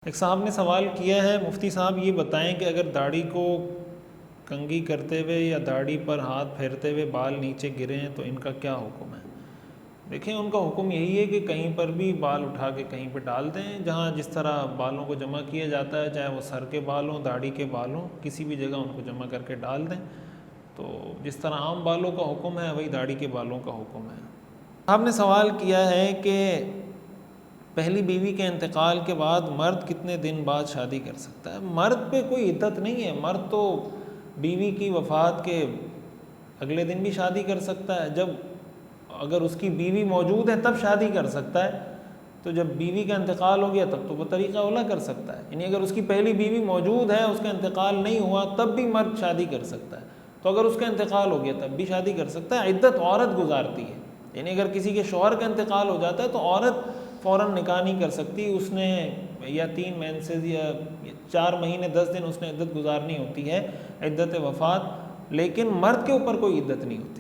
एक साहब ने सवाल किया है, मुफ्ती साहब ये बताएं कि अगर दाढ़ी को कंघी करते हुए या दाढ़ी पर हाथ फेरते हुए बाल नीचे गिरें तो इनका क्या हुक्म है। देखें, उनका हुक्म यही है कि कहीं पर भी बाल उठा के कहीं पर डाल दें, जहाँ जिस तरह बालों को जमा किया जाता है, चाहे वो सर के बाल हों, दाढ़ी के बाल हों, किसी भी जगह उनको जमा करके डाल दें। तो जिस तरह आम बालों का हुक्म है वही दाढ़ी के बालों का हुक्म है। आपने सवाल किया है कि पहली बीवी के इंतकाल के बाद मर्द कितने दिन बाद शादी कर सकता है। मर्द पे कोई इद्दत नहीं है। मर्द तो बीवी की वफ़ात के अगले दिन भी शादी कर सकता है। जब अगर उसकी बीवी मौजूद है तब शादी कर सकता है, तो जब बीवी का इंतकाल हो गया तब तो वो तरीक़ा औला कर सकता है। यानी अगर उसकी पहली बीवी मौजूद है, उसका इंतकाल नहीं हुआ, तब भी मर्द शादी कर सकता है। तो अगर उसका इंतकाल हो गया तब भी शादी कर सकता है। इद्दत औरत गुजारती है। यानी अगर किसी के शौहर का इंतकाल हो जाता है तो औरत फ़ौरन निकाह नहीं कर सकती। उसने या 3 मेंसेस या 4 महीने 10 दिन उसने इद्दत गुजारनी होती है, इद्दत वफ़ात। लेकिन मर्द के ऊपर कोई इद्दत नहीं होती।